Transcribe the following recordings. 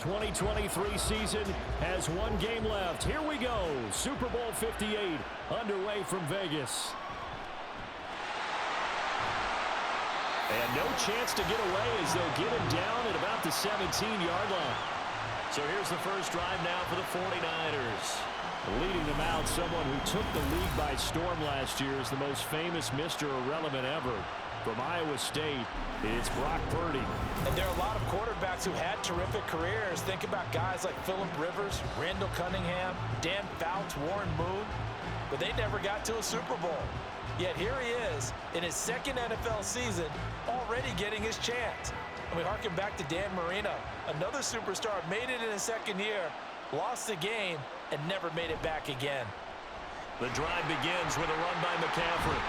2023 season has one game left. Here we go. Super Bowl 58 underway from Vegas. And no chance to get away as they'll get him down at about the 17-yard line. So here's the first drive now for the 49ers. Leading them out, someone who took the league by storm last year is the most famous Mr. Irrelevant ever. From Iowa State, it's Brock Purdy. And there are a lot of quarterbacks who had terrific careers. Think about guys like Phillip Rivers, Randall Cunningham, Dan Fouts, Warren Moon. But they never got to a Super Bowl. Yet here he is in his second NFL season, already getting his chance. And we harken back to Dan Marino, another superstar, made it in his second year, lost the game, and never made it back again. The drive begins with a run by McCaffrey.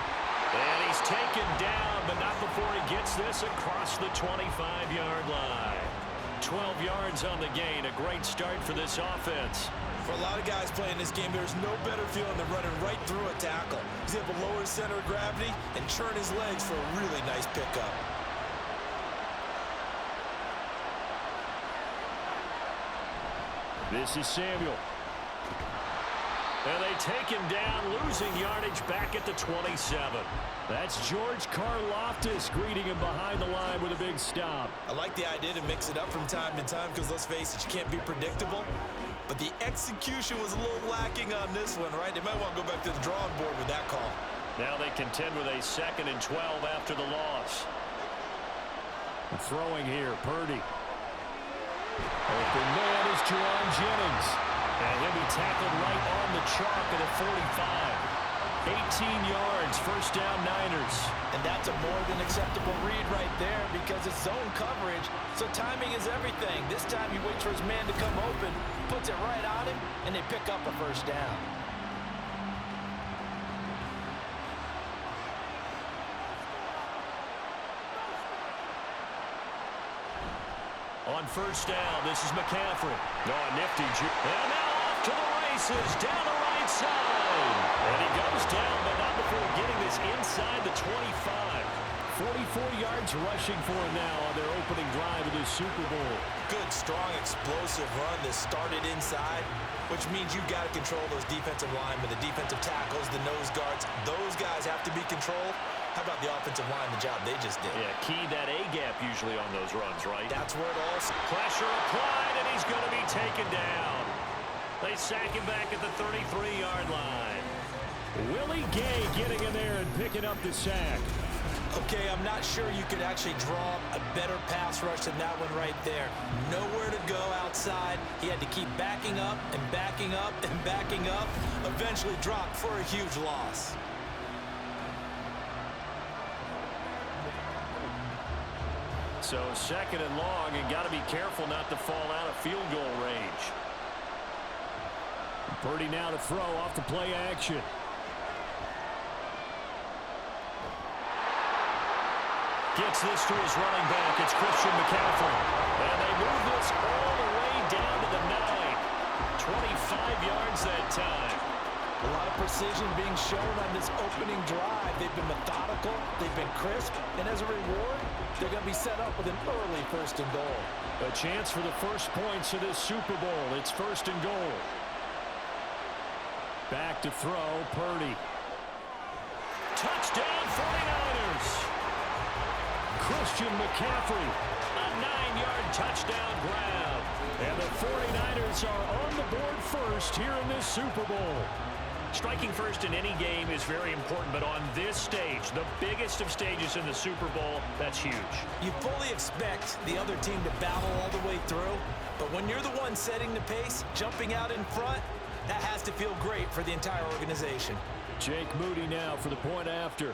And he's taken down, but not before he gets this across the 25-yard line. 12 yards on the gain, a great start for this offense. For a lot of guys playing this game, there's no better feeling than running right through a tackle. He's able to lower his center of gravity and churn his legs for a really nice pickup. This is Samuel. And they take him down, losing yardage back at the 27. That's George Karlaftis greeting him behind the line with a big stop. I like the idea to mix it up from time to time because, let's face it, you can't be predictable. But the execution was a little lacking on this one, right? They might want to go back to the drawing board with that call. Now they contend with a 2nd and 12 after the loss. Throwing here, Purdy. Open man is Jerron Jennings. And he'll be tackled right on the chalk at the 45. 18 yards, first down Niners. And that's a more than acceptable read right there because it's zone coverage, so timing is everything. This time he waits for his man to come open, puts it right on him, and they pick up a first down. On first down, this is McCaffrey. Oh, nifty. And now off to the races, down the right side. And he goes down, but not before getting this inside the 25. 44 yards rushing for him now on their opening drive of this Super Bowl. Good, strong, explosive run that started inside, which means you've got to control those defensive linemen, the defensive tackles, the nose guards. Those guys have to be controlled. How about the offensive line, the job they just did? Yeah, key that A-gap usually on those runs, right? That's where it all... Pressure applied, and he's going to be taken down. They sack him back at the 33-yard line. Willie Gay getting in there and picking up the sack. Okay, I'm not sure you could actually draw a better pass rush than that one right there. Nowhere to go outside. He had to keep backing up and backing up and backing up. Eventually dropped for a huge loss. So 2nd and long, and got to be careful not to fall out of field goal range. Purdy now to throw off the play action. Gets this to his running back. It's Christian McCaffrey. And they move this all the way down to the 9. 25 yards that time. A lot of precision being shown on this opening drive. They've been methodical, they've been crisp, and as a reward, they're going to be set up with an early 1st and goal. A chance for the first points of this Super Bowl. It's 1st and goal. Back to throw, Purdy. Touchdown 49ers. Christian McCaffrey, a 9-yard touchdown grab. And the 49ers are on the board first here in this Super Bowl. Striking first in any game is very important, but on this stage, the biggest of stages in the Super Bowl, that's huge. You fully expect the other team to battle all the way through, but when you're the one setting the pace, jumping out in front, that has to feel great for the entire organization. Jake Moody now for the point after.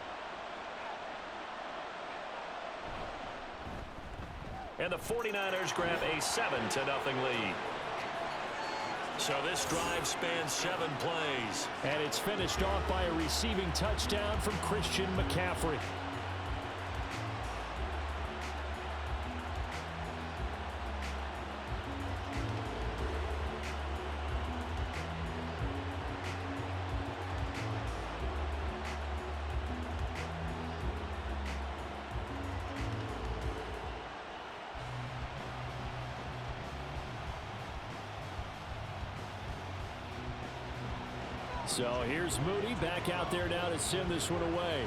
And the 49ers grab a 7-0 lead. So this drive spans 7 plays. And it's finished off by a receiving touchdown from Christian McCaffrey. So here's Moody back out there now to send this one away.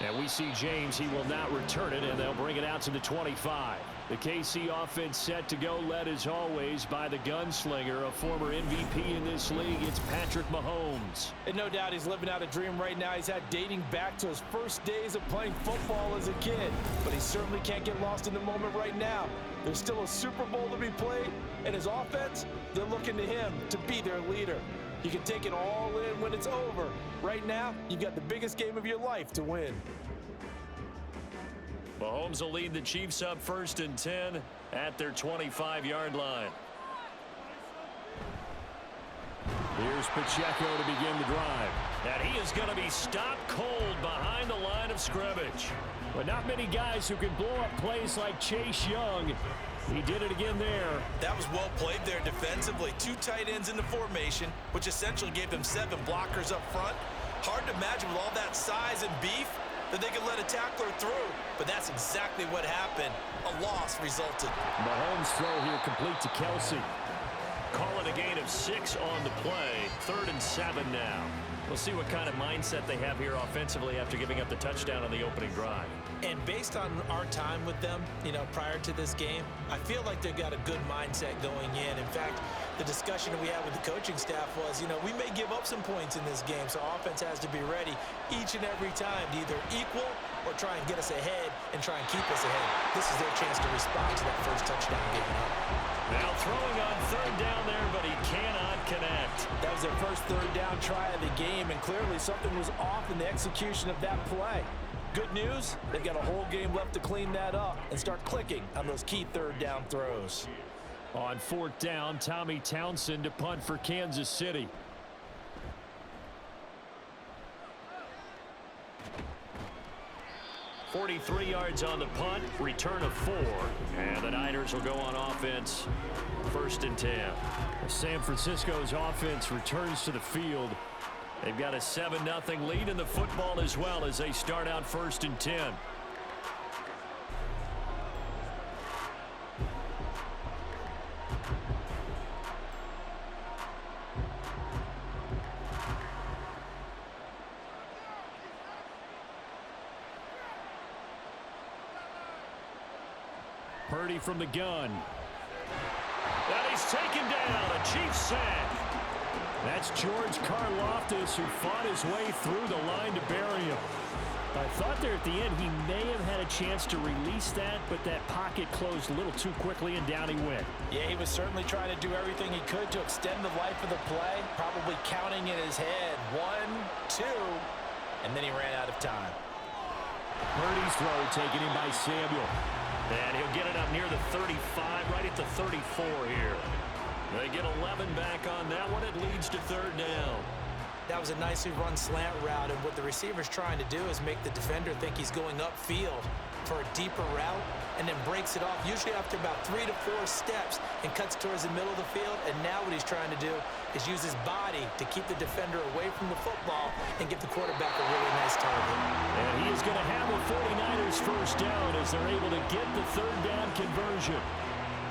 And we see James. He will not return it, and they'll bring it out to the 25. The KC offense set to go, led as always by the gunslinger, a former MVP in this league. It's Patrick Mahomes. And no doubt he's living out a dream right now. He's had dating back to his first days of playing football as a kid. But he certainly can't get lost in the moment right now. There's still a Super Bowl to be played, and his offense, they're looking to him to be their leader. You can take it all in when it's over. Right now, you've got the biggest game of your life to win. Mahomes will lead the Chiefs up 1st and 10 at their 25-yard line. Here's Pacheco to begin the drive. And he is going to be stopped cold behind the line of scrimmage. But not many guys who can blow up plays like Chase Young. He did it again there. That was well played there defensively. 2 tight ends in the formation, which essentially gave them 7 blockers up front. Hard to imagine with all that size and beef that they could let a tackler through. But that's exactly what happened. A loss resulted. Mahomes' throw here complete to Kelsey. Call it a gain of 6 on the play. 3rd and 7 now. We'll see what kind of mindset they have here offensively after giving up the touchdown on the opening drive. And based on our time with them, prior to this game, I feel like they've got a good mindset going in. In fact, the discussion that we had with the coaching staff was, we may give up some points in this game, so offense has to be ready each and every time to either equal or try and get us ahead and try and keep us ahead. This is their chance to respond to that first touchdown given up. Now throwing on 3rd down there, but he cannot connect. That was their first 3rd down try of the game, and clearly something was off in the execution of that play. Good news, they've got a whole game left to clean that up and start clicking on those key 3rd down throws. On 4th down, Tommy Townsend to punt for Kansas City. .43 yards on the punt, return of 4, and the Niners will go on offense, 1st and 10. San Francisco's offense returns to the field. They've got a 7-0 lead in the football as well as they start out 1st and 10. Purdy from the gun. And he's taken down. A Chiefs sack. That's George Karlaftis, who fought his way through the line to bury him. I thought there at the end he may have had a chance to release that, but that pocket closed a little too quickly, and down he went. Yeah, he was certainly trying to do everything he could to extend the life of the play, probably counting in his head 1, 2, and then he ran out of time. Purdy's throw taken in by Samuel. And he'll get it up near the 35, right at the 34 here. They get 11 back on that one. It leads to 3rd down. That was a nicely run slant route, and what the receiver's trying to do is make the defender think he's going upfield for a deeper route, and then breaks it off, usually after about 3 to 4 steps, and cuts towards the middle of the field. And now what he's trying to do is use his body to keep the defender away from the football and give the quarterback a really nice target. And he is going to have a 49ers 1st down as they're able to get the 3rd down conversion.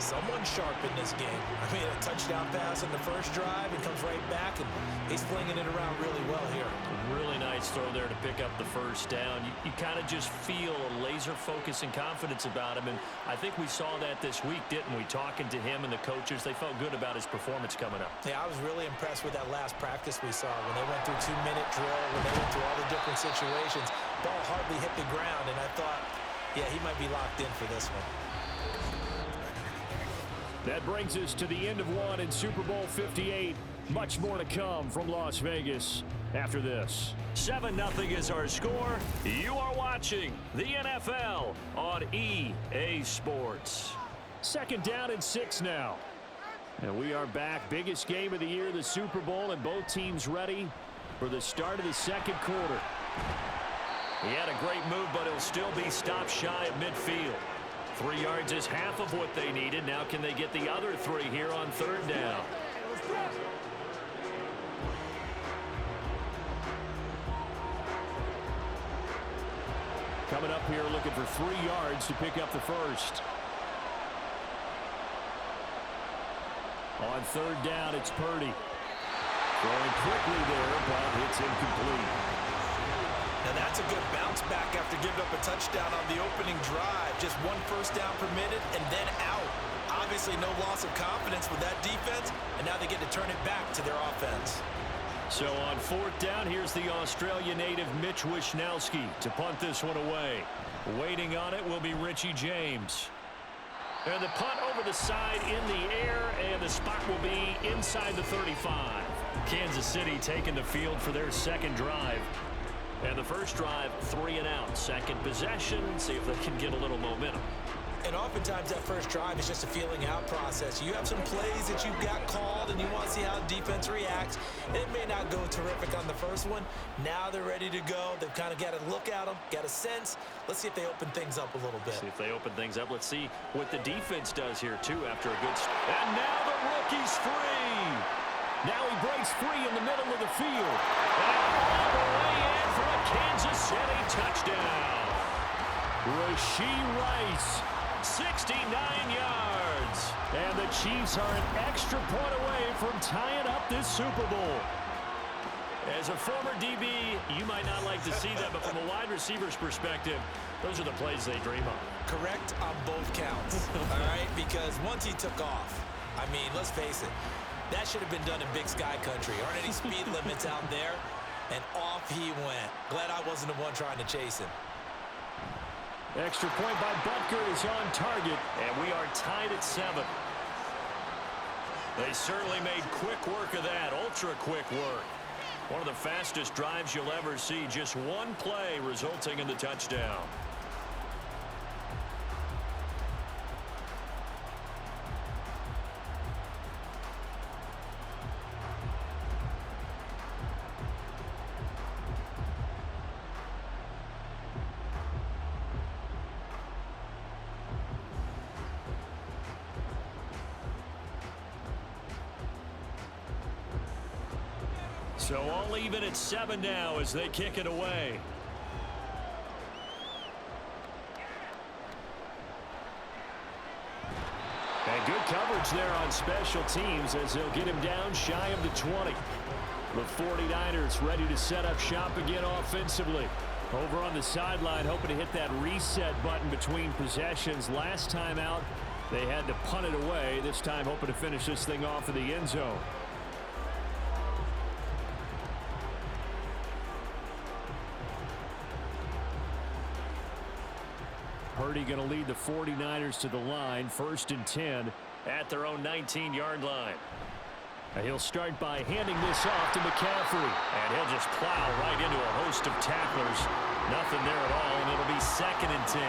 Someone sharp in this game. I mean, a touchdown pass on the first drive, and comes right back, and he's flinging it around really well here. Really nice throw there to pick up the 1st down. You kind of just feel a laser focus and confidence about him, and I think we saw that this week, didn't we? Talking to him and the coaches, they felt good about his performance coming up. Yeah, I was really impressed with that last practice we saw when they went through 2-minute drill, when they went through all the different situations. Ball hardly hit the ground, and I thought, yeah, he might be locked in for this one. That brings us to the end of one in Super Bowl 58. Much more to come from Las Vegas after this. 7-0 is our score. You are watching the NFL on EA Sports. 2nd down and 6 now. And we are back. Biggest game of the year, the Super Bowl, and both teams ready for the start of the 2nd quarter. He had a great move, but he'll still be stopped shy of midfield. 3 yards is half of what they needed. Now can they get the other 3 here on 3rd down? Coming up here looking for 3 yards to pick up the 1st. On third down, it's Purdy. Throwing quickly there, but it's incomplete. Now that's a good bounce back after giving up a touchdown on the opening drive. Just one first down permitted and then out. Obviously no loss of confidence with that defense, and now they get to turn it back to their offense. So on fourth down, here's the Australia native Mitch Wishnowsky to punt this one away. Waiting on it will be Richie James. And the punt over the side in the air, and the spot will be inside the 35. Kansas City taking the field for their second drive. And the first drive, 3 and out. Second possession, see if they can get a little momentum. And oftentimes that first drive is just a feeling out process. You have some plays that you've got called and you want to see how defense reacts. It may not go terrific on the first one. Now they're ready to go. They've kind of got to look at them, got a sense. Let's see if they open things up a little bit. See if they open things up. Let's see what the defense does here, too, after a good start. And now the rookie's free. Now he breaks free in the middle of the field. And all the way in for a Kansas City touchdown. Rashee Rice, 69 yards. And the Chiefs are an extra point away from tying up this Super Bowl. As a former DB, you might not like to see that, but from a wide receiver's perspective, those are the plays they dream of. Correct on both counts, all right? Because once he took off, I mean, let's face it, that should have been done in Big Sky Country. Aren't any speed limits out there? And off he went. Glad I wasn't the one trying to chase him. Extra point by Butker is on target, and we are tied at 7. They certainly made quick work of that, ultra-quick work. One of the fastest drives you'll ever see, just one play resulting in the touchdown. So all even at 7 now as they kick it away. And good coverage there on special teams as they'll get him down shy of the 20. The 49ers ready to set up shop again offensively. Over on the sideline, hoping to hit that reset button between possessions. Last time out, they had to punt it away. This time hoping to finish this thing off in the end zone. Purdy going to lead the 49ers to the line, 1st and 10 at their own 19-yard line. He'll start by handing this off to McCaffrey, and he'll just plow right into a host of tacklers. Nothing there at all, and it'll be 2nd and 10.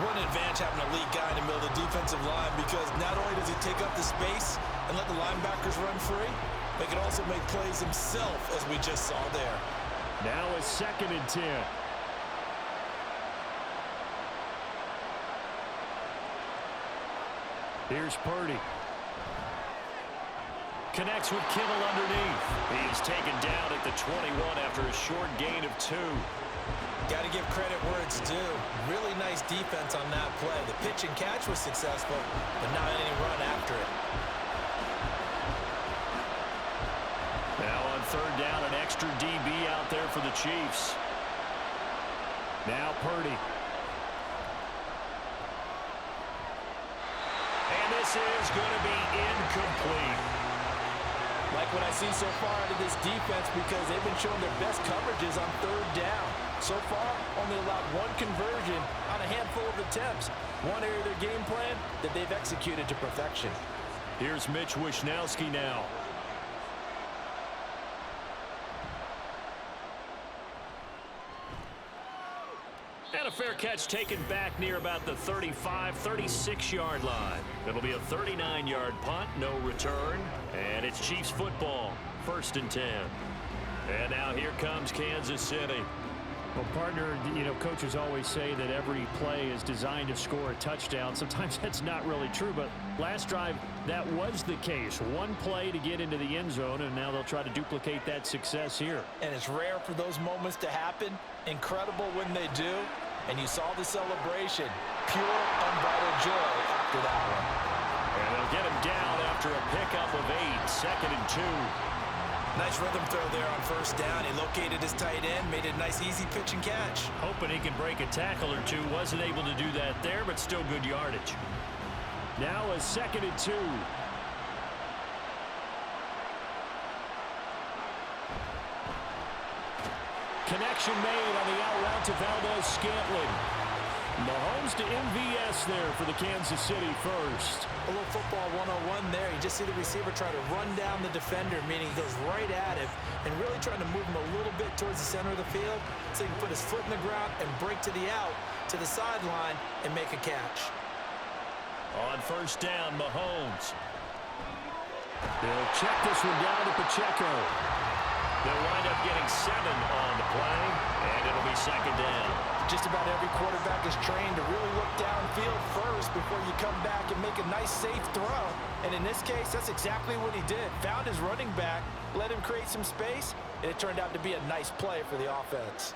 What an advantage having a lead guy in the middle of the defensive line, because not only does he take up the space and let the linebackers run free, but he can also make plays himself, as we just saw there. Now a 2nd and 10. Here's Purdy. Connects with Kittle underneath. He is taken down at the 21 after a short gain of 2. Got to give credit where it's due. Really nice defense on that play. The pitch and catch was successful, but not any run after it. Now on 3rd down, an extra DB out there for the Chiefs. Now Purdy. And this is going to be incomplete. Like what I see so far out of this defense, because they've been showing their best coverages on 3rd down. So far, only allowed 1 conversion on a handful of attempts. One area of their game plan that they've executed to perfection. Here's Mitch Wishnowsky now. And a fair catch taken back near about the 35, 36-yard line. It'll be a 39-yard punt, no return. And it's Chiefs football, 1st and 10. And now here comes Kansas City. Well, partner, you know, coaches always say that every play is designed to score a touchdown. Sometimes that's not really true, but last drive, that was the case. One play to get into the end zone, and now they'll try to duplicate that success here. And it's rare for those moments to happen. Incredible when they do. And you saw the celebration. Pure, unbridled joy after that one. And they'll get him down after after a pickup of 8, 2nd and 2. Nice rhythm throw there on first down. He located his tight end, made it a nice easy pitch and catch. Hoping he can break a tackle or two. Wasn't able to do that there, but still good yardage. Now a 2nd and 2. Connection made on the out route to Valdez-Scantling. Mahomes to MVS there for the Kansas City first. A little football 101 there. You just see the receiver try to run down the defender, meaning he goes right at him and really trying to move him a little bit towards the center of the field so he can put his foot in the ground and break to the out, to the sideline, and make a catch. On first down, Mahomes. They'll check this one down to Pacheco. They'll wind up getting 7 on the play, and it'll be 2nd down. Just about every quarterback is trained to really look downfield first before you come back and make a nice, safe throw. And in this case, that's exactly what he did. Found his running back, let him create some space, and it turned out to be a nice play for the offense.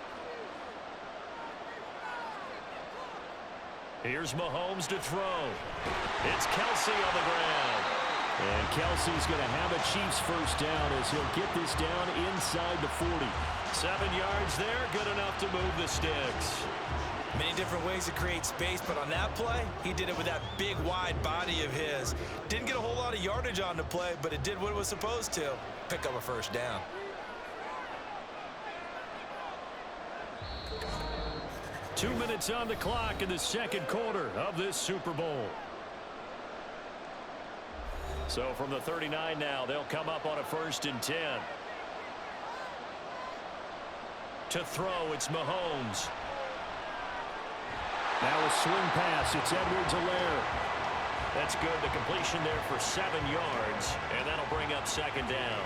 Here's Mahomes to throw. It's Kelsey on the ground. And Kelsey's going to have a Chiefs first down as he'll get this down inside the 40. 7 yards there, good enough to move the sticks. Many different ways to create space, but on that play, he did it with that big, wide body of his. Didn't get a whole lot of yardage on the play, but it did what it was supposed to. Pick up a first down. Two minutes on the clock in the second quarter of this Super Bowl. So from the 39 now, they'll come up on a 1st and 10. To throw, it's Mahomes. Now a swing pass, it's Edwards-Helaire. That's good, the completion there for 7 yards, and that'll bring up 2nd down.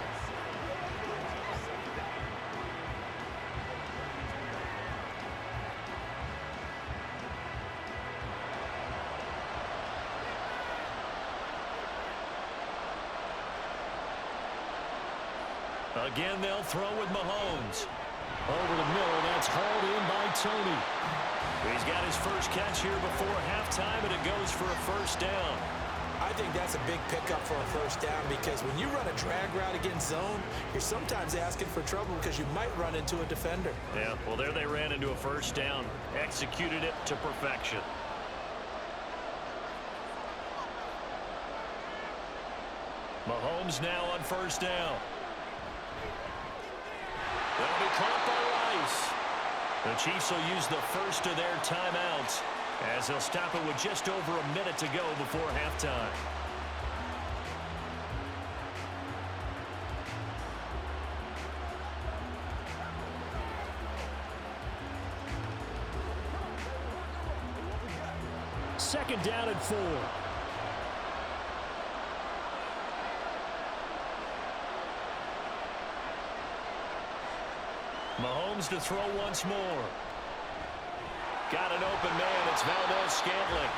Again, they'll throw with Mahomes. Over the middle, that's hauled in by Tony. He's got his first catch here before halftime, and it goes for a first down. I think that's a big pickup for a first down because when you run a drag route against zone, you're sometimes asking for trouble because you might run into a defender. Yeah, well, there they ran into a first down. Executed it to perfection. Mahomes now on first down. They'll be caught by Rice. The Chiefs will use the first of their timeouts as they'll stop it with just over a minute to go before halftime. Second down and 4. Mahomes to throw once more. Got an open man. It's Valdez-Scantling.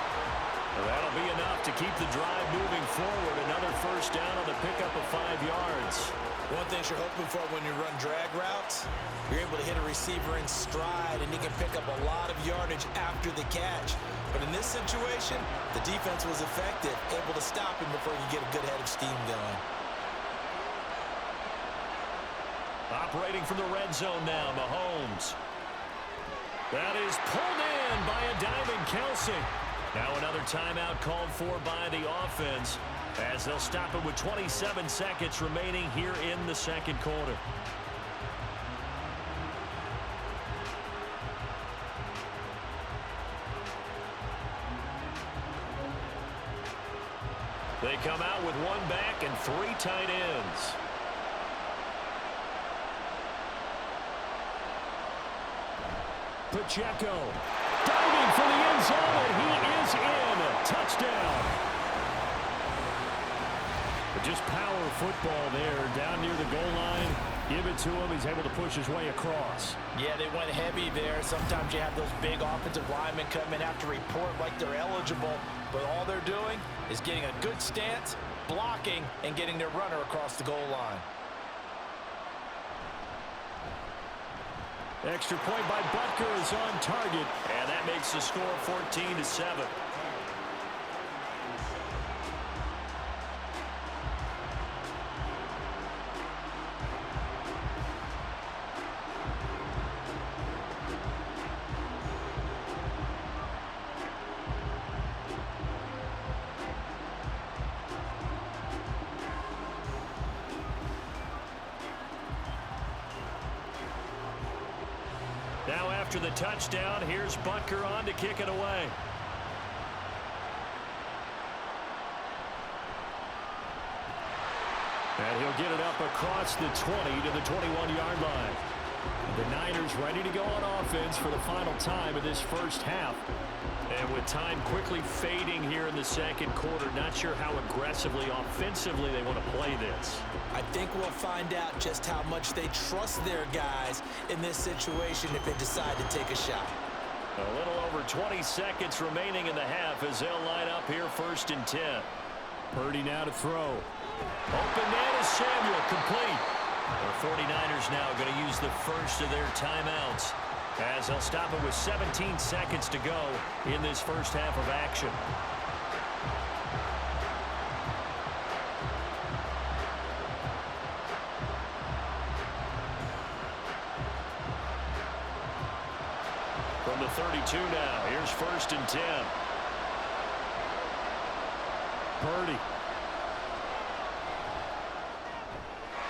That'll be enough to keep the drive moving forward. Another first down on the pickup of 5 yards. One thing you're hoping for when you run drag routes, you're able to hit a receiver in stride, and he can pick up a lot of yardage after the catch. But in this situation, the defense was effective, able to stop him before you get a good head of steam going. Operating from the red zone now, Mahomes. That is pulled in by a diving Kelsey. Now another timeout called for by the offense as they'll stop it with 27 seconds remaining here in the second quarter. They come out with 1 back and 3 tight ends. Pacheco diving for the end zone, and he is in. Touchdown. But just power football there down near the goal line. Give it to him. He's able to push his way across. Yeah, they went heavy there. Sometimes you have those big offensive linemen come in, have to report like they're eligible, but all they're doing is getting a good stance, blocking, and getting their runner across the goal line. Extra point by Butker is on target, and that makes the score 14-7. after the touchdown. Here's Butker on to kick it away. And he'll get it up across the 20 to the 21-yard line. The Niners ready to go on offense for the final time of this first half. And with time quickly fading here in the second quarter, not sure how aggressively, offensively they want to play this. I think we'll find out just how much they trust their guys in this situation if they decide to take a shot. A little over 20 seconds remaining in the half as they'll line up here 1st and 10. Purdy now to throw. Open man is Samuel, complete. The 49ers now going to use the first of their timeouts as they'll stop it with 17 seconds to go in this first half of action. From the 32 now, here's 1st and 10. Purdy.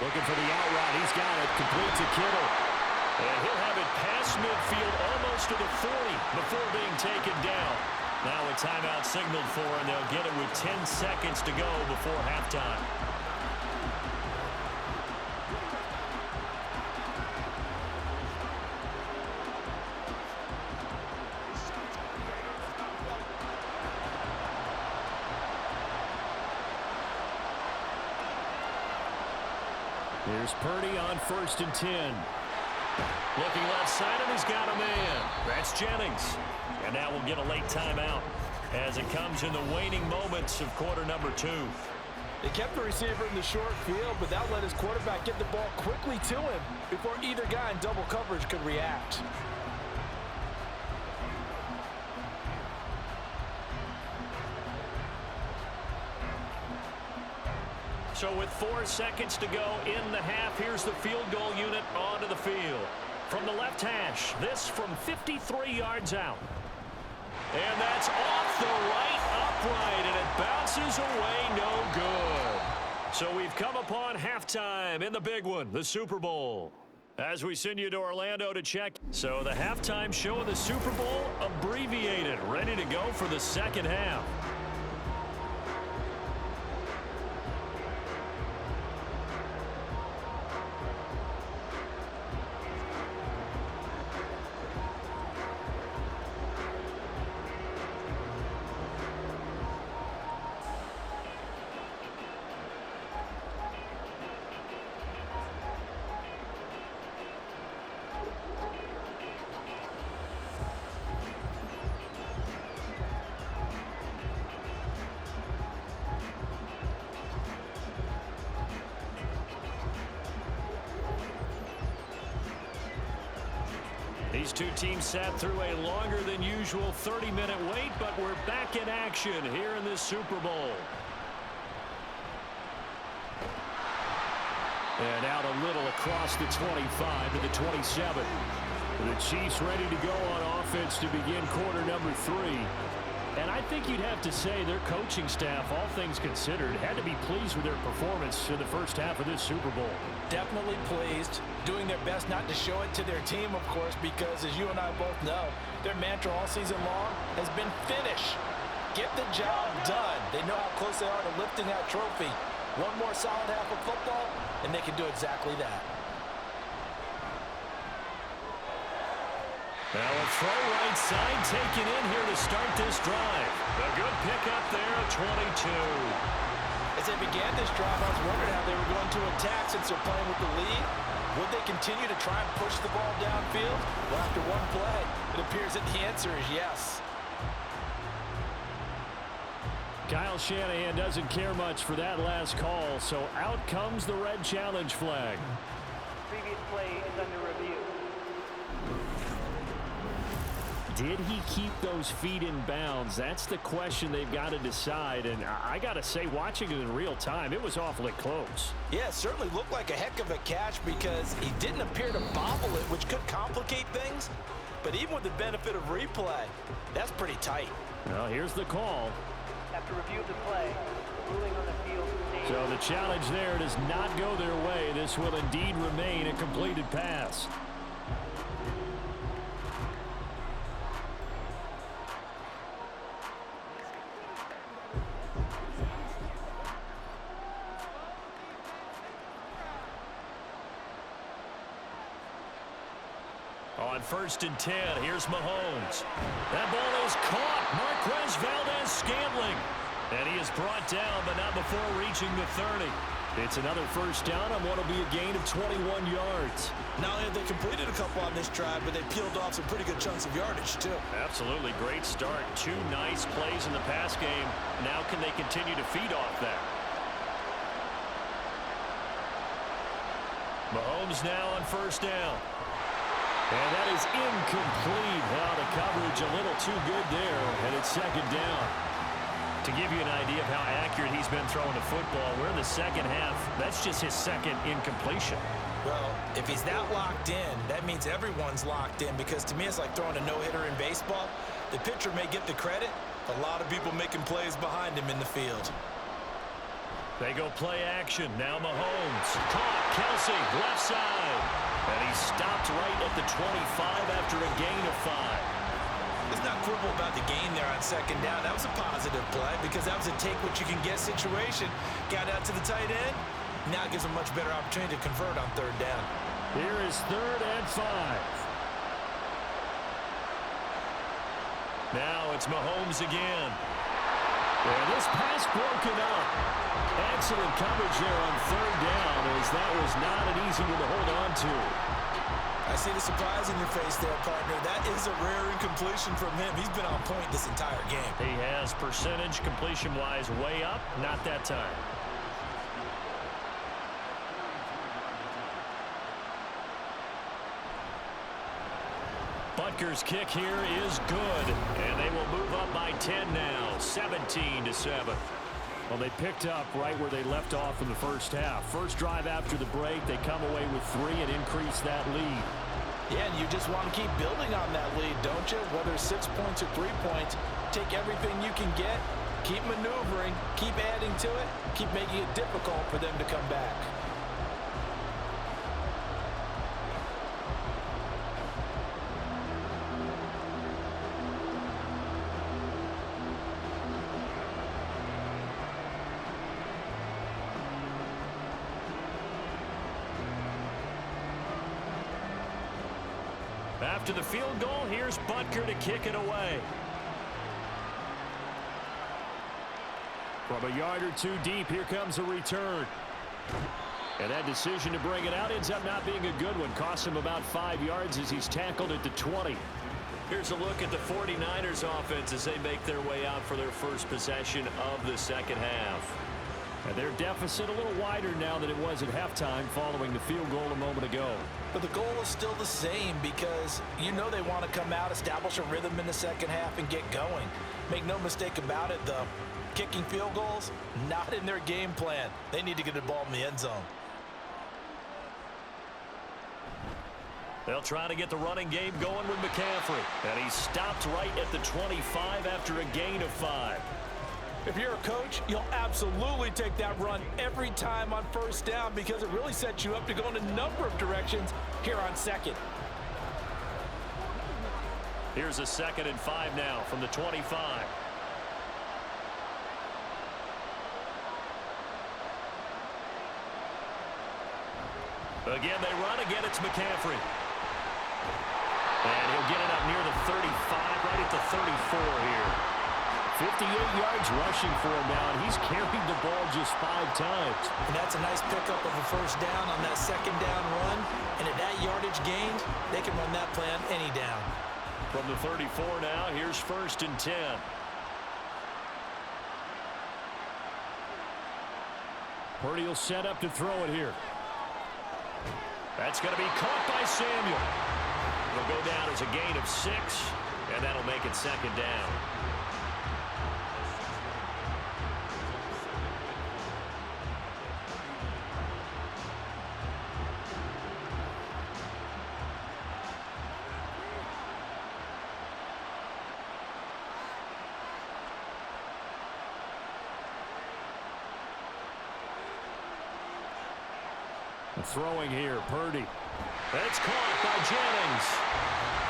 Looking for the out route. He's got it. Complete to Kittle. And he'll have it past midfield almost to the 40 before being taken down. Now a timeout signaled for, and they'll get it with 10 seconds to go before halftime. Here's Purdy on 1st and 10. Looking left side, and he's got a man. That's Jennings. And now we'll get a late timeout as it comes in the waning moments of quarter number 2. They kept the receiver in the short field, but that let his quarterback get the ball quickly to him before either guy in double coverage could react. So with 4 seconds to go in the half, here's the field goal unit onto the field. From the left hash, this from 53 yards out. And that's off the right upright, and it bounces away no good. So we've come upon halftime in the big one, the Super Bowl. As we send you to Orlando to check. So the halftime show of the Super Bowl abbreviated, ready to go for the second half. These two teams sat through a longer than usual 30-minute wait, but we're back in action here in this Super Bowl. And out a little across the 25 to the 27. The Chiefs ready to go on offense to begin quarter number 3. And I think you'd have to say their coaching staff, all things considered, had to be pleased with their performance in the first half of this Super Bowl. Definitely pleased, doing their best not to show it to their team, of course, because as you and I both know, their mantra all season long has been finish. Get the job done. They know how close they are to lifting that trophy. One more solid half of football, and they can do exactly that. Now a throw right side taken in here to start this drive. A good pickup there at 22. As they began this drive, I was wondering how they were going to attack since they're playing with the lead. Would they continue to try and push the ball downfield? Well, after one play, it appears that the answer is yes. Kyle Shanahan doesn't care much for that last call, so out comes the red challenge flag. Previous play is under review. Did he keep those feet in bounds? That's the question they've got to decide. And I got to say, watching it in real time, it was awfully close. Yeah, it certainly looked like a heck of a catch because he didn't appear to bobble it, which could complicate things. But even with the benefit of replay, that's pretty tight. Well, here's the call. After review of the play, ruling on the field. So the challenge there does not go their way. This will indeed remain a completed pass. first and 10. Here's Mahomes. That ball is caught. Marquez Valdez-Scantling. And he is brought down, but not before reaching the 30. It's another first down on what will be a gain of 21 yards. Not only have they completed a couple on this drive, but they peeled off some pretty good chunks of yardage, too. Absolutely great start. 2 nice plays in the pass game. Now can they continue to feed off that? Mahomes now on first down. And that is incomplete. Well, the coverage a little too good there, and it's second down. To give you an idea of how accurate he's been throwing the football, we're in the second half. That's just his second incompletion. Well, if he's that locked in, that means everyone's locked in, because to me it's like throwing a no-hitter in baseball. The pitcher may get the credit, but a lot of people making plays behind him in the field. They go play action. Now Mahomes. Caught. Kelsey, left side. And he stopped right at the 25 after a gain of 5. Let's not quibble about the gain there on second down. That was a positive play because that was a take-what-you-can-get situation. Got out to the tight end. Now it gives him a much better opportunity to convert on third down. Here is 3rd and 5. Now it's Mahomes again. And this pass broken up. Excellent coverage there on third down, as that was not an easy one to hold on to. I see the surprise in your face there, partner. That is a rare incompletion from him. He's been on point this entire game. He has percentage completion-wise way up. Not that time. Butker's kick here is good, and they will move up by 10 now, 17-7. Well, they picked up right where they left off in the first half. First drive after the break, they come away with 3 and increase that lead. Yeah, and you just want to keep building on that lead, don't you? Whether it's 6 points or 3 points, take everything you can get, keep maneuvering, keep adding to it, keep making it difficult for them to come back. After the field goal, here's Butker to kick it away. From a yard or 2 deep, here comes a return. And that decision to bring it out ends up not being a good one. Cost him about 5 yards as he's tackled at the 20. Here's a look at the 49ers offense as they make their way out for their first possession of the second half. And their deficit a little wider now than it was at halftime following the field goal a moment ago. But the goal is still the same, because you know they want to come out, establish a rhythm in the second half, and get going. Make no mistake about it, though. Kicking field goals, not in their game plan. They need to get the ball in the end zone. They'll try to get the running game going with McCaffrey. And he stopped right at the 25 after a gain of 5. If you're a coach, you'll absolutely take that run every time on first down, because it really sets you up to go in a number of directions here on second. Here's a 2nd and 5 now from the 25. Again, they run. Again, it's McCaffrey. And he'll get it up near the 35, right at the 34 here. 58 yards rushing for him now, and he's carried the ball just 5 times. And that's a nice pickup of a first down on that second down run. And at that yardage gained, they can run that play on any down. From the 34 now, here's 1st and 10. Purdy will set up to throw it here. That's going to be caught by Samuel. It'll go down as a gain of 6, and that'll make it 2nd down. Throwing here, Purdy. That's caught by Jennings.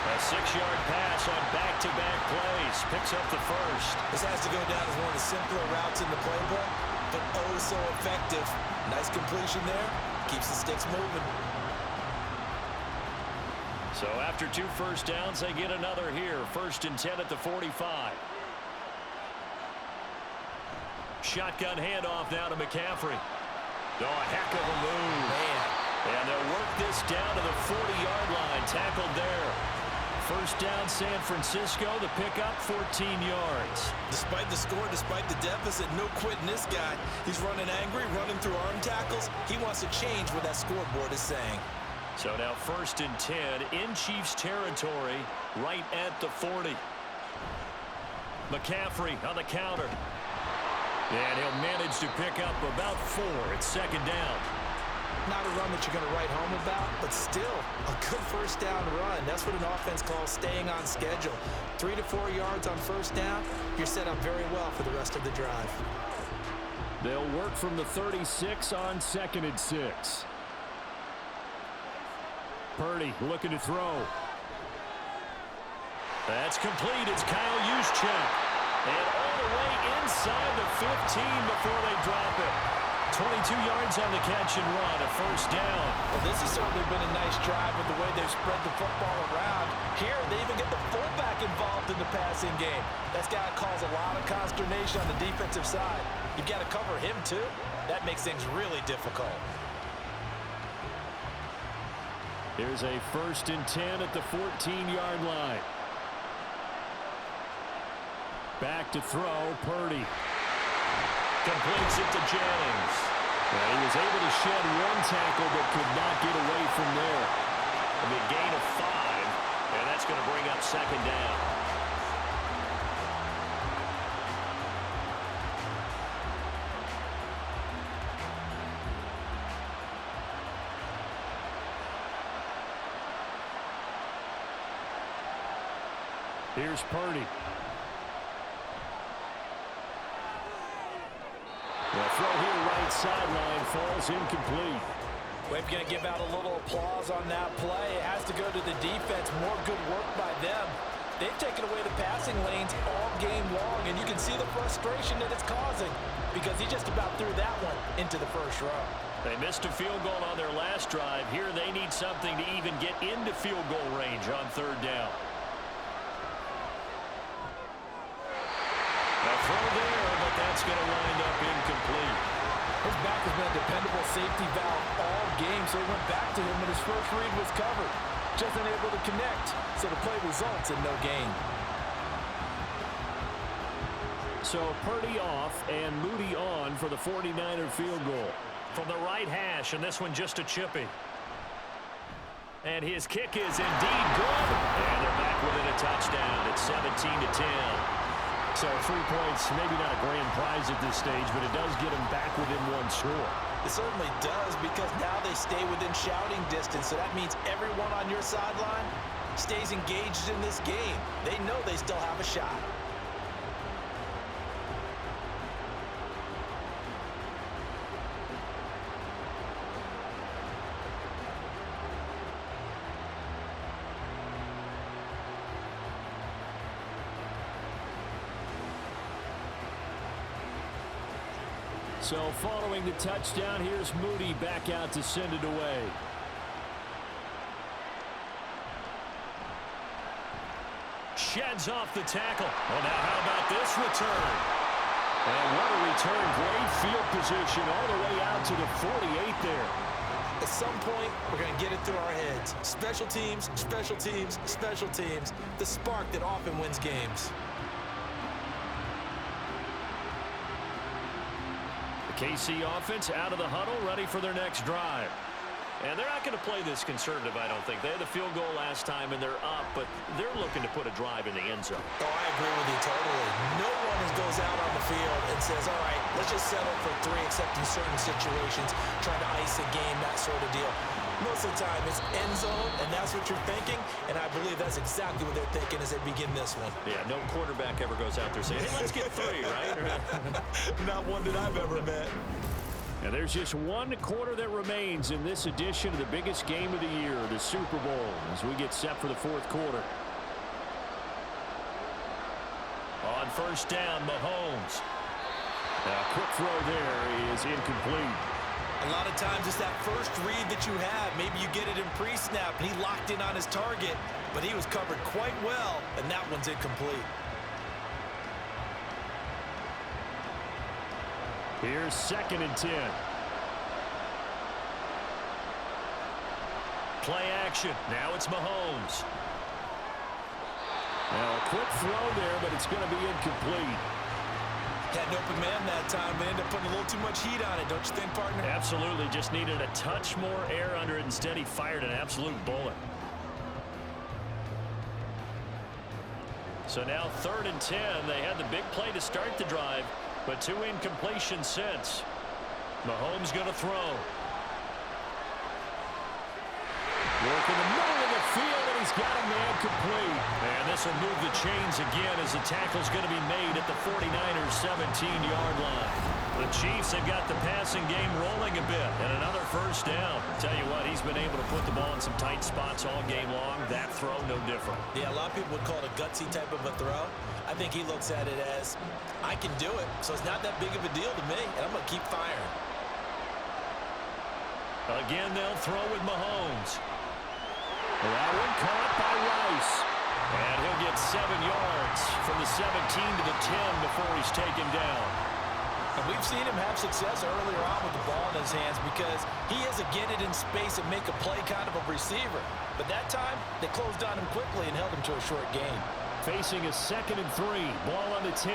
A 6-yard pass on back-to-back plays. Picks up the first. This has to go down as one of the simpler routes in the playbook, but oh so effective. Nice completion there. Keeps the sticks moving. So after 2 first downs, they get another here. 1st and 10 at the 45. Shotgun handoff now to McCaffrey. Oh, a heck of a move. Man. And they'll work this down to the 40-yard line. Tackled there. 1st down, San Francisco. The pickup, 14 yards. Despite the score, despite the deficit, no quitting this guy. He's running angry, running through arm tackles. He wants to change what that scoreboard is saying. So now 1st and 10 in Chiefs territory, right at the 40. McCaffrey on the counter. And he'll manage to pick up about 4. It's 2nd down. Not a run that you're going to write home about, but still a good 1st down run. That's what an offense calls staying on schedule. 3 to 4 yards on 1st down, you're set up very well for the rest of the drive. They'll work from the 36 on 2nd and 6. Purdy looking to throw. That's complete. It's Kyle Juszczyk. And all the way inside the 15 before they drop it. 22 yards on the catch and run, a 1st down. Well, this has certainly been a nice drive with the way they've spread the football around. Here, they even get the fullback involved in the passing game. That's got to cause a lot of consternation on the defensive side. You've got to cover him, too. That makes things really difficult. Here's a 1st and 10 at the 14-yard line. Back to throw, Purdy. Completes it to Jennings. And he was able to shed 1 tackle but could not get away from there. A gain of 5, and that's going to bring up 2nd down. Here's Purdy. The throw here right sideline falls incomplete. We're going to give out a little applause on that play. It has to go to the defense. More good work by them. They've taken away the passing lanes all game long, and you can see the frustration that it's causing because he just about threw that one into the 1st row. They missed a field goal on their last drive. Here they need something to even get into field goal range on 3rd down. A throw there, but that's going to wind up incomplete. His back has been a dependable safety valve all game, so he went back to him when his 1st read was covered. Just unable to connect, so the play results in no gain. So Purdy off and Moody on for the 49er field goal. From the right hash, and this one just a chippy. And his kick is indeed good. And they're back within a touchdown. It's 17-10. So 3 points, maybe not a grand prize at this stage, but it does get them back within 1 score. It certainly does, because now they stay within shouting distance, so that means everyone on your sideline stays engaged in this game. They know they still have a shot. So following the touchdown, here's Moody back out to send it away. Sheds off the tackle. Well, now how about this return? And what a return. Great field position all the way out to the 48 there. At some point, we're going to get it through our heads. Special teams, special teams, special teams. The spark that often wins games. KC offense out of the huddle, ready for their next drive. And they're not going to play this conservative, I don't think. They had the field goal last time, and they're up, but they're looking to put a drive in the end zone. Oh, I agree with you totally. No one goes out on the field and says, all right, let's just settle for 3 except in certain situations, trying to ice a game, that sort of deal. Most of the time, it's end zone, and that's what you're thinking, and I believe that's exactly what they're thinking as they begin this one. Yeah, no quarterback ever goes out there saying, hey, let's get 3, right? Not one that I've ever met. And there's just 1 quarter that remains in this edition of the biggest game of the year, the Super Bowl, as we get set for the 4th quarter. On 1st down, Mahomes. A quick throw there is incomplete. A lot of times it's that first read that you have. Maybe you get it in pre-snap, and he locked in on his target, but he was covered quite well, and that one's incomplete. Here's 2nd and 10. Play action. Now it's Mahomes. Now a quick throw there, but it's going to be incomplete. Had an open man that time. They ended up putting a little too much heat on it, don't you think, partner? Absolutely. Just needed a touch more air under it. Instead, he fired an absolute bullet. So now 3rd and 10. They had the big play to start the drive, but 2 incompletions since. Mahomes going to throw. Work in the middle of the field, and he's got a man complete. And this will move the chains again as the tackle's going to be made at the 49ers' 17-yard line. The Chiefs have got the passing game rolling a bit, and another first down. Tell you what, he's been able to put the ball in some tight spots all game long. That throw, no different. Yeah, a lot of people would call it a gutsy type of a throw. I think he looks at it as, I can do it, so it's not that big of a deal to me, and I'm going to keep firing. Again, they'll throw with Mahomes. That one caught by Rice. And he'll get 7 yards from the 17 to the 10 before he's taken down. And we've seen him have success earlier on with the ball in his hands because he is a get it in space and make a play kind of a receiver. But that time, they closed on him quickly and held him to a short gain. Facing a 2nd and 3. Ball on the 10.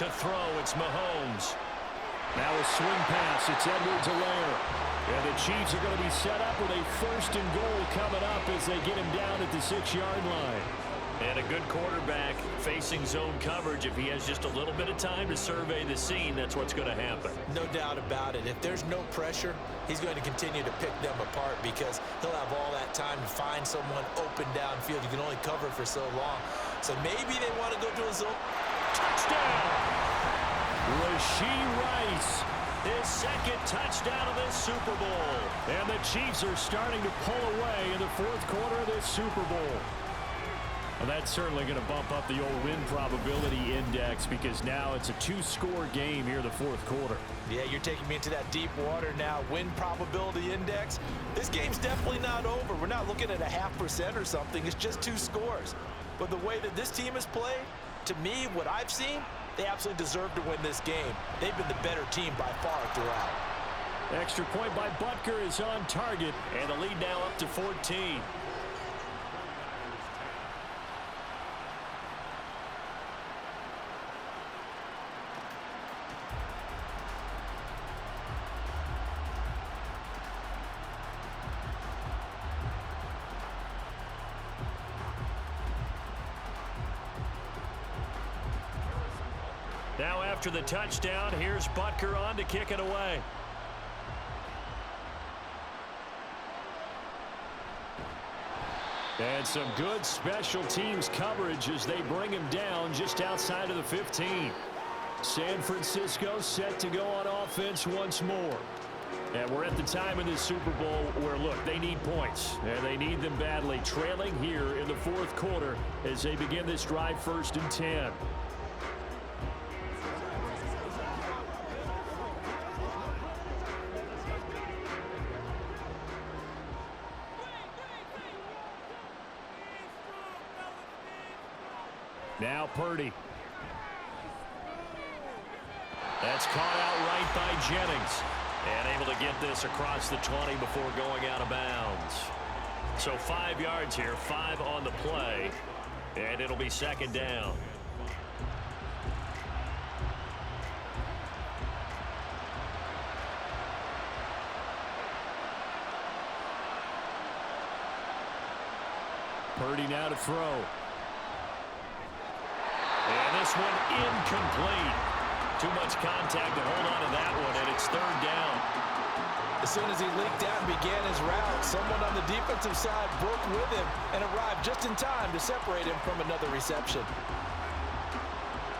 To throw, it's Mahomes. Now a swing pass. It's Edwards-Helaire. And the Chiefs are going to be set up with a 1st and goal coming up as they get him down at the 6-yard line. And a good quarterback facing zone coverage. If he has just a little bit of time to survey the scene, that's what's going to happen. No doubt about it. If there's no pressure, he's going to continue to pick them apart because he'll have all that time to find someone open downfield. You can only cover for so long. So maybe they want to go to a zone. Touchdown! Rashee Rice, his 2nd touchdown of this Super Bowl. And the Chiefs are starting to pull away in the 4th quarter of this Super Bowl. Well, that's certainly going to bump up the old win probability index because now it's a 2-score game here in the 4th quarter. Yeah, you're taking me into that deep water now. Win probability index. This game's definitely not over. We're not looking at a 0.5% or something. It's just 2 scores. But the way that this team has played, to me, what I've seen, they absolutely deserve to win this game. They've been the better team by far throughout. Extra point by Butker is on target, and the lead now up to 14. Now after the touchdown, here's Butker on to kick it away. And some good special teams coverage as they bring him down just outside of the 15. San Francisco set to go on offense once more. And we're at the time in this Super Bowl where, look, they need points. And they need them badly. Trailing here in the 4th quarter as they begin this drive 1st and 10. Now Purdy. That's caught out right by Jennings. And able to get this across the 20 before going out of bounds. So 5 yards here, 5 on the play. And it'll be 2nd down. Purdy now to throw. And this one incomplete. Too much contact to hold on to that one, and it's 3rd down. As soon as he leaked out and began his route, someone on the defensive side broke with him and arrived just in time to separate him from another reception.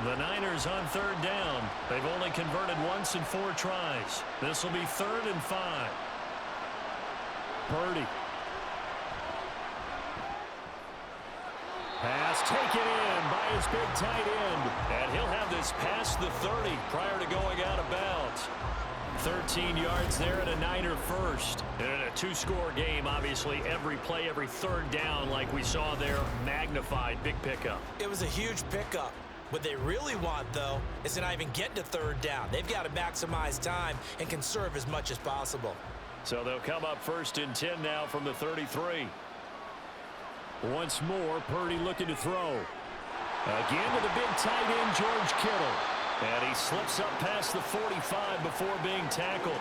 The Niners on 3rd down. They've only converted once in 4 tries. This will be 3rd and 5. Purdy. Pass taken in by this big tight end. And he'll have this past the 30 prior to going out of bounds. 13 yards there and a Niner first. And in a two-score game, obviously, every play, every third down, like we saw there, magnified. Big pickup. It was a huge pickup. What they really want, though, is to not even get to third down. They've got to maximize time and conserve as much as possible. So they'll come up 1st and 10 now from the 33. Once more, Purdy looking to throw. Again to the big tight end, George Kittle. And he slips up past the 45 before being tackled.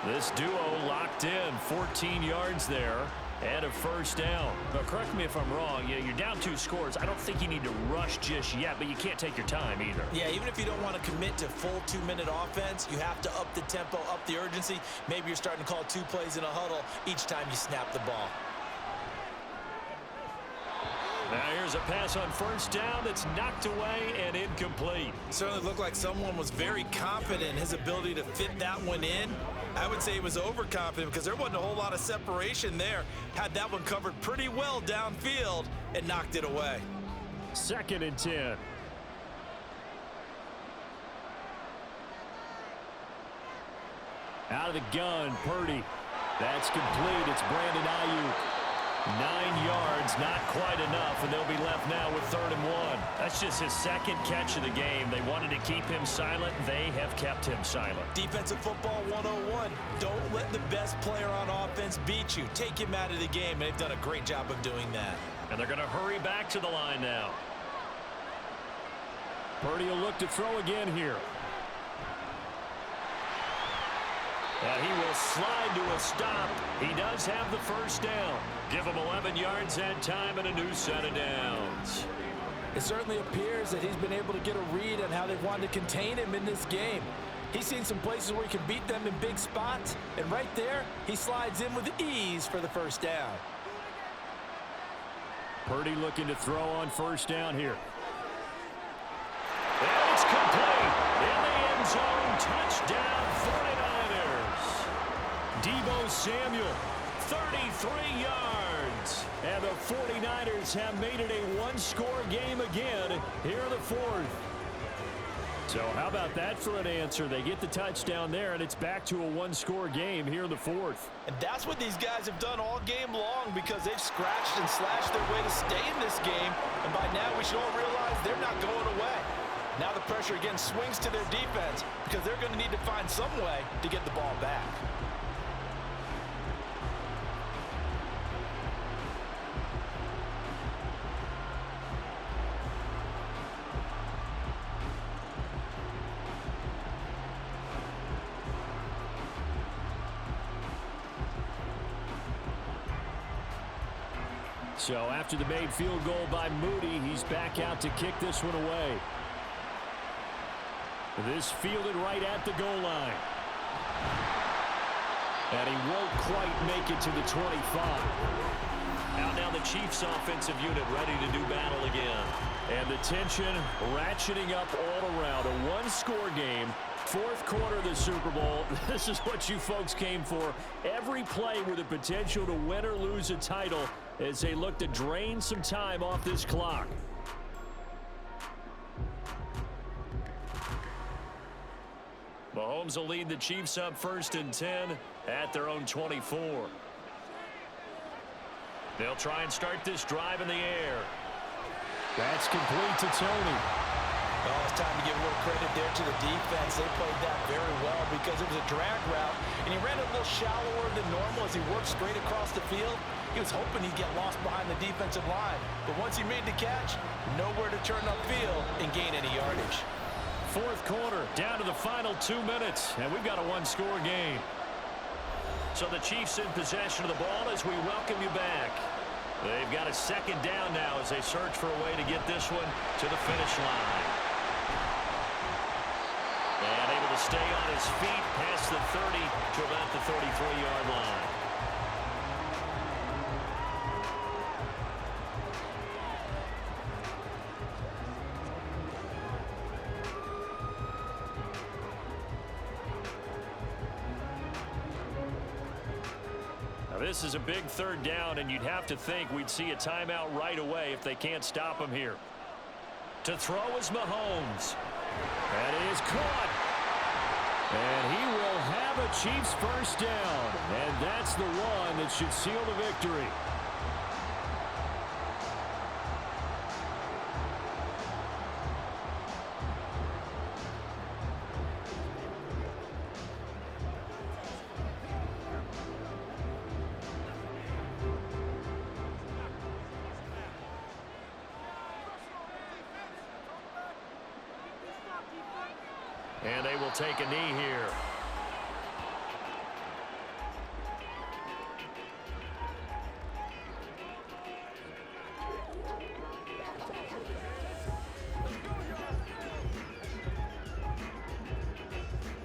This duo locked in, 14 yards there, and a first down. Now, correct me if I'm wrong. You're down 2 scores. I don't think you need to rush just yet, but you can't take your time either. Yeah, even if you don't want to commit to full 2-minute offense, you have to up the tempo, up the urgency. Maybe you're starting to call 2 plays in a huddle each time you snap the ball. Now here's a pass on first down that's knocked away and incomplete. Certainly looked like someone was very confident in his ability to fit that one in. I would say he was overconfident because there wasn't a whole lot of separation there. Had that one covered pretty well downfield and knocked it away. 2nd and 10. Out of the gun, Purdy. That's complete. It's Brandon Ayuk. 9 yards, not quite enough, and they'll be left now with 3rd and 1. That's just his 2nd catch of the game. They wanted to keep him silent. They have kept him silent. Defensive football 101. Don't let the best player on offense beat you. Take him out of the game, and they've done a great job of doing that. And they're going to hurry back to the line now. Purdy will look to throw again here. And he will slide to a stop. He does have the first down. Give him 11 yards that time and a new set of downs. It certainly appears that he's been able to get a read on how they've wanted to contain him in this game. He's seen some places where he can beat them in big spots, and right there, he slides in with ease for the first down. Purdy looking to throw on first down here. And it's complete. In the end zone, touchdown 49ers. Deebo Samuel, 33 yards. And the 49ers have made it a one-score game again here in the 4th. So how about that for an answer? They get the touchdown there, and it's back to a one-score game here in the 4th. And that's what these guys have done all game long because they've scratched and slashed their way to stay in this game. And by now, we should all realize they're not going away. Now the pressure again swings to their defense because they're going to need to find some way to get the ball back. So after the made field goal by Moody, he's back out to kick this one away. This fielded right at the goal line. And he won't quite make it to the 25. Out now the Chiefs offensive unit ready to do battle again. And the tension ratcheting up all around. A one-score game. 4th quarter of the Super Bowl. This is what you folks came for. Every play with the potential to win or lose a title as they look to drain some time off this clock. Mahomes will lead the Chiefs up 1st and 10 at their own 24. They'll try and start this drive in the air. That's complete to Tony. Well, it's time to give a little credit there to the defense. They played that very well because it was a drag route, and he ran a little shallower than normal as he worked straight across the field. He was hoping he'd get lost behind the defensive line, but once he made the catch, nowhere to turn upfield and gain any yardage. 4th quarter, down to the final 2 minutes, and we've got a one-score game. So the Chiefs in possession of the ball as we welcome you back. They've got a 2nd down now as they search for a way to get this one to the finish line. And able to stay on his feet past the 30 to about the 33-yard line. Now this is a big 3rd down, and you'd have to think we'd see a timeout right away if they can't stop him here. To throw is Mahomes. That is caught. And he will have a Chiefs first down. And that's the one that should seal the victory. And they will take a knee here.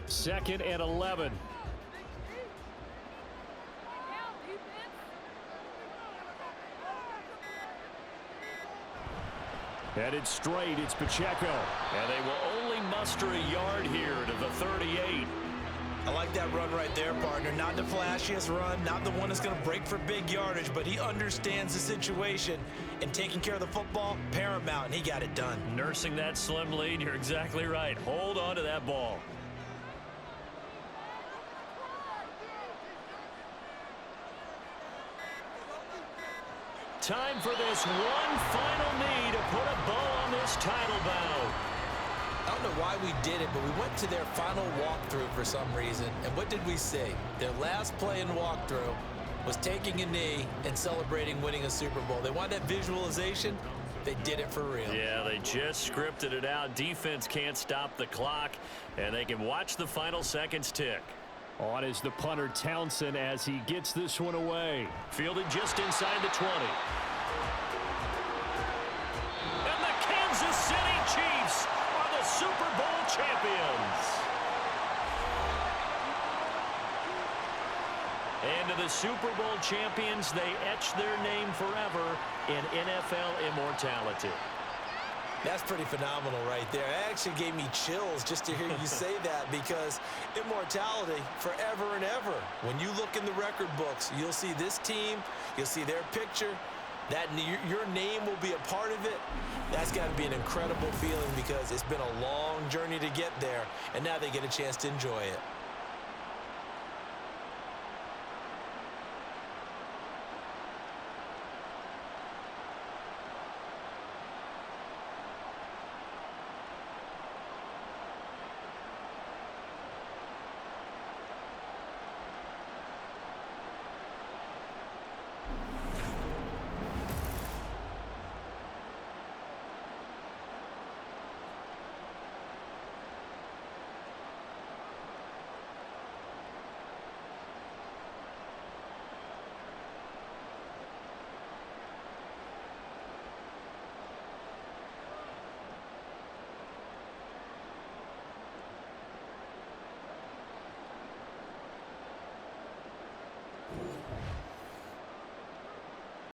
Second and 11. Headed straight, it's Pacheco. And they will only muster a yard here to the 38. I like that run right there, partner. Not the flashiest run, not the one that's going to break for big yardage, but he understands the situation, and taking care of the football, paramount, and he got it done. Nursing that slim lead, you're exactly right. Hold on to that ball. Time for this one final knee to put a bow on this title bout. I don't know why we did it, but we went to their final walkthrough for some reason. And what did we see? Their last play in walkthrough was taking a knee and celebrating winning a Super Bowl. They wanted that visualization. They did it for real. Yeah, they just scripted it out. Defense can't stop the clock, and they can watch the final seconds tick. On is the punter Townsend as he gets this one away. Fielded just inside the 20. And the Kansas City Chiefs are the Super Bowl champions. And to the Super Bowl champions, they etch their name forever in NFL immortality. That's pretty phenomenal right there. It actually gave me chills just to hear you say that, because immortality forever and ever. When you look in the record books, you'll see this team, you'll see their picture, that your name will be a part of it. That's got to be an incredible feeling, because it's been a long journey to get there, and now they get a chance to enjoy it.